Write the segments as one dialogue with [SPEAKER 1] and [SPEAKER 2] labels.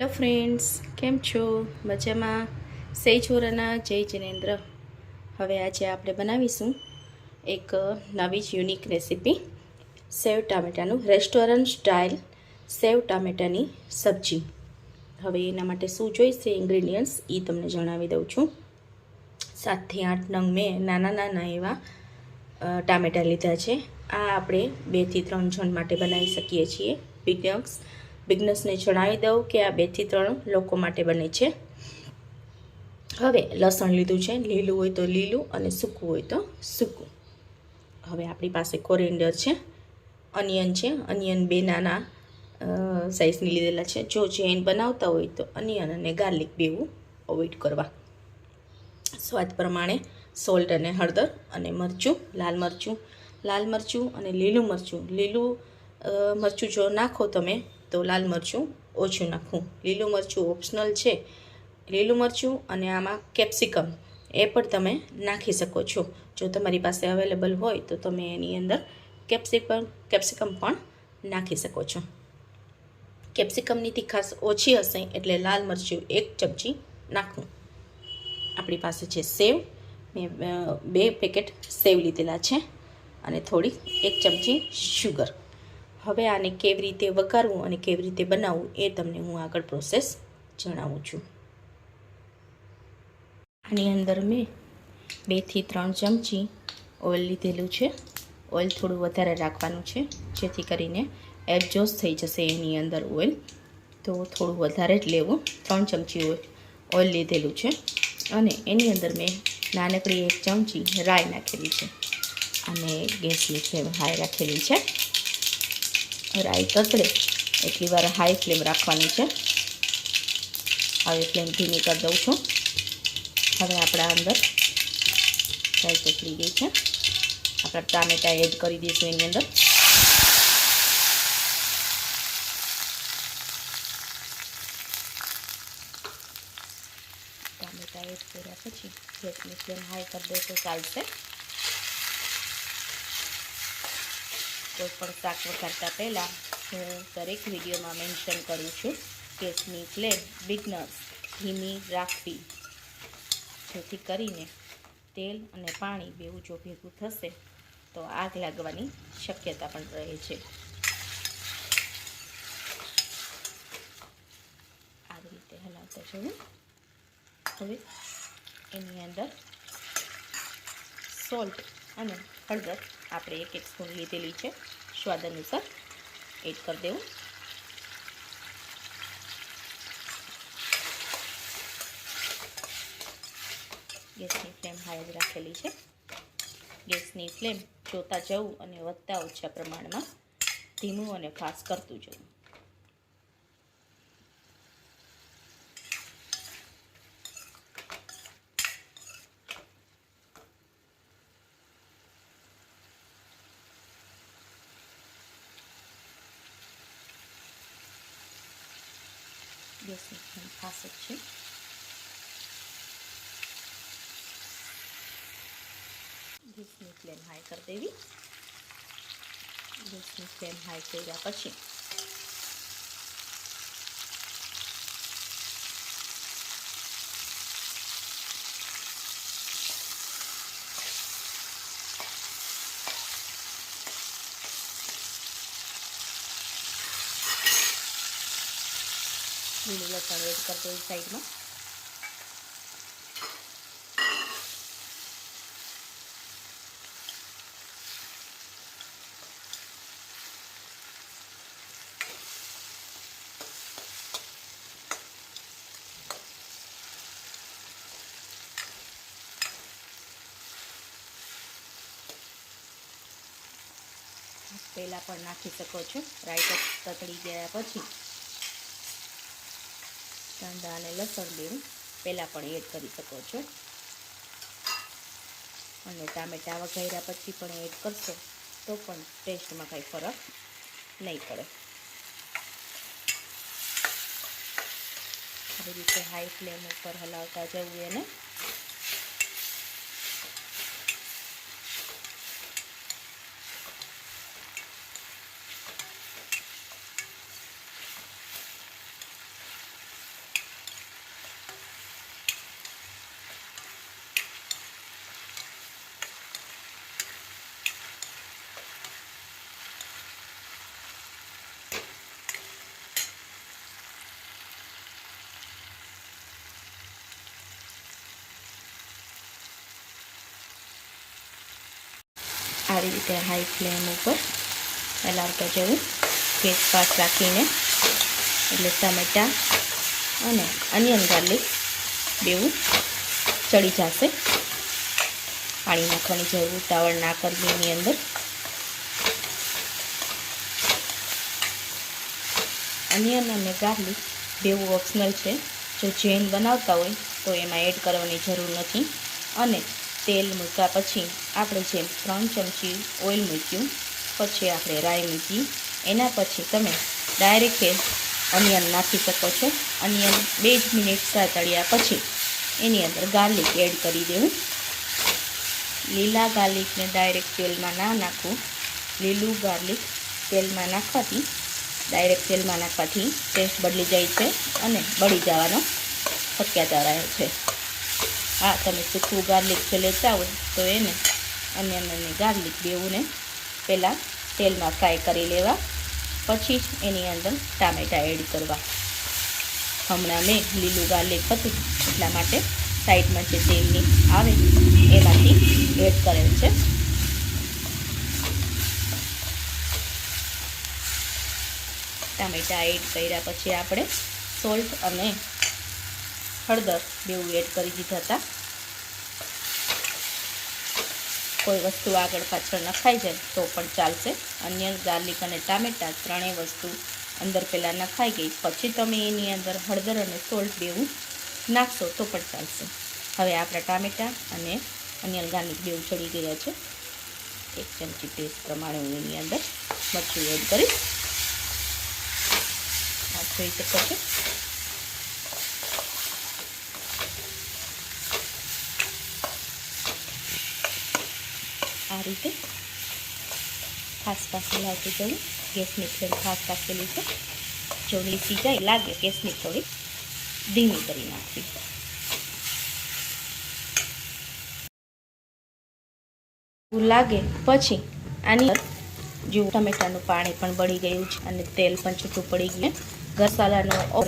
[SPEAKER 1] Hello friends, કેમ છો? મજામાં? સેજ વોરાના જય જિનેન્દ્ર. હવે આજે આપણે બનાવીશું એક નવી જ યુનિક રેસીપી, સેવ ટામેટાનું રેસ્ટોરન્ટ સ્ટાઇલ સેવ ટામેટાની સબ્જી. હવે એના માટે શું જોઈશે ઇન્ગ્રેડિયન્ટ્સ એ તમને જણાવી દઉં છું. 7થી 8 નંગ મેં નાના નાના એવા ટામેટાં લીધા છે. આ આપણે 2થી 3 જણ માટે બનાવી શકીએ છીએ. બિગનર્સને જણાવી દઉં કે આ 2થી 3 લોકો માટે બને છે. હવે લસણ લીધું છે, લીલું હોય તો લીલું અને સૂકું હોય તો સૂકું. હવે આપણી પાસે કોરિએન્ડર છે, અનિયન છે. અનિયન 2 નાના સાઇઝની લીધેલા છે. જો જૈન બનાવતા હોય તો અનિયન અને ગાર્લિક બેવું અવોઇડ કરવા. સ્વાદ પ્રમાણે સોલ્ટ અને હળદર અને મરચું, લાલ મરચું અને લીલું મરચું જો નાખો તમે તો લાલ મરચું ઓછું નાખવું. લીલું મરચું ઓપ્શનલ છે. લીલું મરચું અને આમાં કેપ્સિકમ એ પણ તમે નાખી શકો છો. જો તમારી પાસે અવેલેબલ હોય તો તમે એની અંદર કેપ્સિકમ પણ નાખી શકો છો. કેપ્સિકમની તીખાશ ઓછી હશે એટલે લાલ મરચું 1 ચમચી નાખવું. આપણી પાસે છે સેવ. મેં 2 પેકેટ સેવ લીધેલા છે અને થોડી 1 ચમચી શુગર. હવે આને કેવી રીતે વઘારવું અને કેવી રીતે બનાવવું એ તમને હું આગળ પ્રોસેસ જણાવું છું. આની અંદર મેં 2થી 3 ચમચી ઓઇલ લીધેલું છે. ઓઇલ થોડું વધારે રાખવાનું છે જેથી કરીને એડજસ્ટ થઈ જશે એની અંદર ઓઇલ, તો થોડું વધારે જ લેવું. 3 ચમચી ઓઇલ લીધેલું છે અને એની અંદર મેં નાનકડી 1 ચમચી રાઈ નાખેલી છે અને ગેસની ફ્લેમ હાઈ રાખેલી છે. રાઈ તતડે એટલી વાર હાઈ ફ્લેમ રાખવાની છે. હવે ફ્લેમ ધીમી કરી દઉં છું. હવે આપણા અંદર રાઈ તતડી ગઈ છે. આપણા ટામેટાં એડ કરી દઈશું એની અંદર. ટામેટાં એડ કર્યા પછી ગેસની ફ્લેમ હાઈ કરી દો તો ચાલશે. કોઈ પણ શાક વઘારતા પહેલાં હું દરેક વિડીયોમાં મેન્શન કરું છું ગેસની ફ્લેમ બિગનર્સ ધીમી રાખવી, જેથી કરીને તેલ અને પાણી બેવું જો ભેગું થશે તો આગ લાગવાની શક્યતા પણ રહે છે. આવી રીતે હલાવતા જવું. હવે એની અંદર સોલ્ટ અને હળદર આપણે 1 સ્પૂન લીધેલી છે, સ્વાદ અનુસાર એડ કરી દેવું. ગેસની ફ્લેમ હાઈ જ રાખેલી છે. ગેસની ફ્લેમ જોતા જવું અને વધતા ઓછા પ્રમાણમાં ધીમું અને ફાસ્ટ કરતું જવું. ગેસની ફ્લેમ ફાસ્ટ જ છે. ગેસની ફ્લેમ હાઈ કરી દેવી. ગેસની ફ્લેમ હાઈ કર્યા પછી લીલું લસણ એડ કરી દેવું સાઈડમાં. પહેલાં પણ નાખી શકો છો. રાઈ તતડી ગયા પછી કાંદા અને લસણ બેવું પહેલાં પણ એડ કરી શકો છો અને ટામેટાં વઘાર્યા પછી પણ એડ કરશો તો પણ ટેસ્ટમાં કંઈ ફરક નહીં પડે. આવી રીતે હાઈ ફ્લેમ ઉપર હલાવતા જવું એને. આવી રીતે હાઈ ફ્લેમ ઉપર હલાવતા જવું, ગેસ ફાસ્ટ રાખીને, એટલે ટામેટાં અને અનિયન ગાર્લિક બેવું ચડી જશે. પાણી નાખવાની જરૂર ઉતાવળ ના કરવી એની અંદર. અનિયન અને ગાર્લિક બેવું ઓપ્શનલ છે. જો જૈન બનાવતા હોય તો એમાં એડ કરવાની જરૂર નથી. અને તેલ મૂક્યા પછી આપણે જેમ 3 ચમચી ઓઇલ મૂક્યું, પછી આપણે રાઈ મૂકી, એના પછી તમે ડાયરેક્ટ અનિયન નાખી શકો છો. અનિયન 2 જ મિનિટ સાતળ્યા પછી એની અંદર ગાર્લિક એડ કરી દેવું. લીલા ગાર્લિકને ડાયરેક્ટ તેલમાં ના નાખવું. લીલું ગાર્લિક તેલમાં નાખવાથી ટેસ્ટ બદલી જાય છે અને બળી જવાનો શક્યતા રહે છે. હા, તમે સૂકું ગાર્લિક જો લેતા હોય તો એને અનિયન અને ગાર્લિક બેઉને પહેલાં તેલમાં ફ્રાય કરી લેવા, પછી જ એની અંદર ટામેટાં એડ કરવા. હમણાં મેં લીલું ગાર્લિક હતું એટલા માટે સાઈડમાં જે તેલની આવે એમાંથી એડ કરેલ છે. ટામેટાં એડ કર્યા પછી આપણે સોલ્ટ અને હળદર બેવું એડ કરી દીધા હતા. કોઈ વસ્તુ આગળ પાછળ નખાઈ જાય તો પણ ચાલશે. અનિયન, ગાર્લિક અને ટામેટાં ત્રણેય વસ્તુ અંદર પહેલાં નખાઈ ગઈ પછી તમે એની અંદર હળદર અને સોલ્ટ બેવું નાખશો તો પણ ચાલશે. હવે આપણા ટામેટાં અને અનિયન ગાર્લિક બેવું ચડી ગયા છે. 1 ચમચી ટેસ્ટ પ્રમાણે હું એની અંદર મરચું એડ કરીશ. આ જોઈ શકો છો. આ રીતે ફાસ્ટ હલાવતી જવું. ગેસની ફ્લેમ ફાસ્ટ રાખેલી છે. જો નીચી જાય લાગે ગેસની થોડી ધીમી કરી નાખવી. લાગે પછી આની જો ટમેટાનું પાણી પણ બળી ગયું છે અને તેલ પણ છૂટું પડી ગયું. મસાલાનો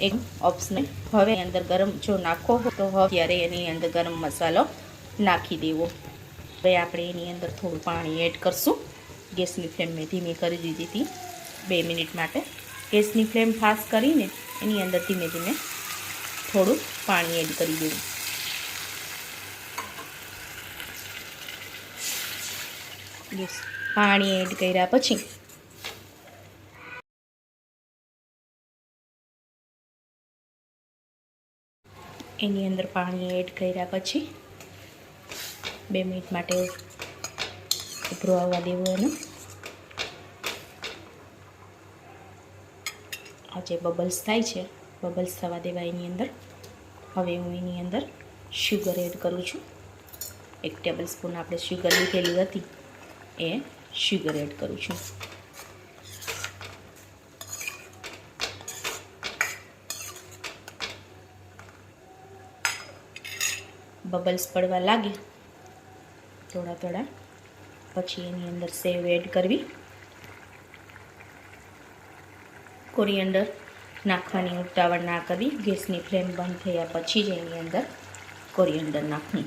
[SPEAKER 1] એક ઓપ્શનલ. હવે અંદર ગરમ જો નાખવો હોય તો ત્યારે એની અંદર ગરમ મસાલો નાખી દેવો. હવે આપણે એની અંદર થોડું પાણી એડ કરશું. ગેસની ફ્લેમ મેં ધીમી કરી દીધી હતી 2 મિનિટ માટે. ગેસની ફ્લેમ ફાસ્ટ કરીને એની અંદર ધીમે ધીમે થોડું પાણી એડ કરી દેવું. પાણી એડ કર્યા પછી એની અંદર પાણી એડ કર્યા પછી 2 મિનિટ માટે ઉભરો આવવા દેવું એનું. આ જે બબલ્સ થાય છે, બબલ્સ થવા દેવા એની અંદર. હવે હું એની અંદર શુગર એડ કરું છું. 1 ટેબલ સ્પૂન આપણે શુગર લીધેલી હતી એ શુગર એડ કરું છું. બબલ્સ પડવા લાગે થોડા પછી એની અંદર સેવ એડ કરવી. કોરિએન્ડર નાખવાની ઉતાવળ ના કરવી. ગેસની ફ્લેમ બંધ થયા પછી જ એની અંદર કોરિએન્ડર નાખવું.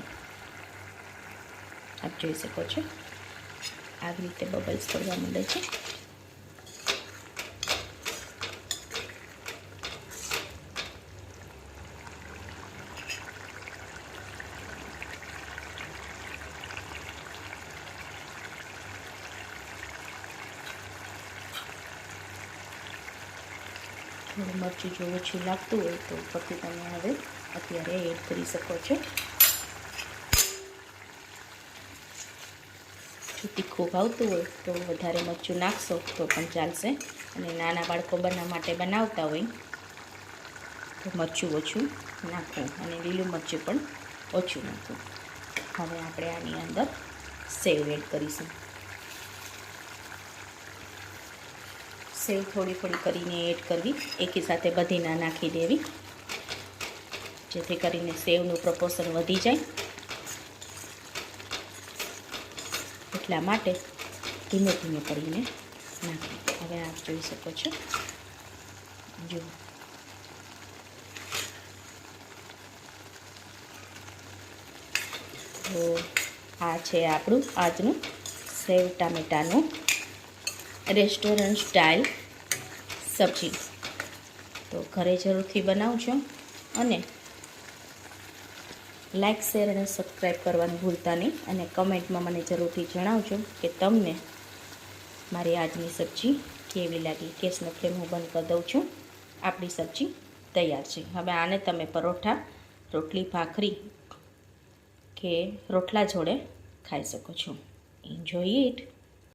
[SPEAKER 1] આપ જોઈ શકો છો આવી રીતે બબલ્સ પડવા માંડે છે. થોડું મરચું જો ઓછું લાગતું હોય તો ઉપરથી તમે હવે અત્યારે એડ કરી શકો છો. જો તીખું ભાવતું હોય તો વધારે મરચું નાખશો તો પણ ચાલશે. અને નાના બાળકો માટે બનાવતા હોય તો મરચું ઓછું નાખવું અને લીલું મરચું પણ ઓછું નાખવું. હવે આપણે આની અંદર સેવ એડ કરીશું. સેવ થોડી કરીને એડ કરવી. એકી સાથે બધી ના નાખી દેવી, જેથી કરીને સેવનું પ્રપોર્શન વધી જાય. એટલા માટે ધીમે ધીમે કરીને નાખી. હવે આપ જોઈ શકો છો. જો તો આ છે આપણું આજનું સેવ ટામેટાનું રેસ્ટોરન્ટ સ્ટાઇલ સબ્જી. તો ઘરે જરૂરથી બનાવજો અને લાઈક, શેર અને સબસ્ક્રાઈબ કરવાનું ભૂલતા નહીં. અને કમેન્ટમાં મને જરૂરથી જણાવજો કે તમને મારી આજની સબ્જી કેવી લાગી. ગેસનો ફ્લેમ હું બંધ કરી દઉં છું. આપણી સબ્જી તૈયાર છે. હવે આને તમે પરોઠા, રોટલી, ભાખરી કે રોટલા જોડે ખાઈ શકો છો. Enjoy it.